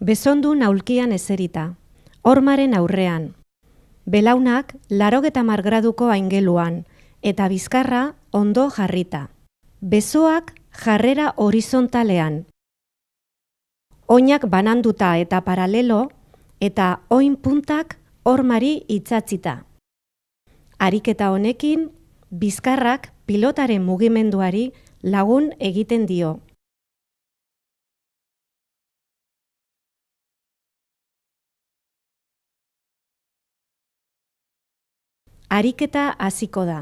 Bezondun aulkian eserita, hormaren aurrean. Belaunak 80 graduko aingeluan, eta bizkarra ondo jarrita. Besoak jarrera horizontalean. Oinak bananduta eta paralelo, eta oin puntak hormari itsatzita. Ariketa honekin, bizkarrak pilotaren mugimenduari lagun egiten dio. Ariketa hasiko da.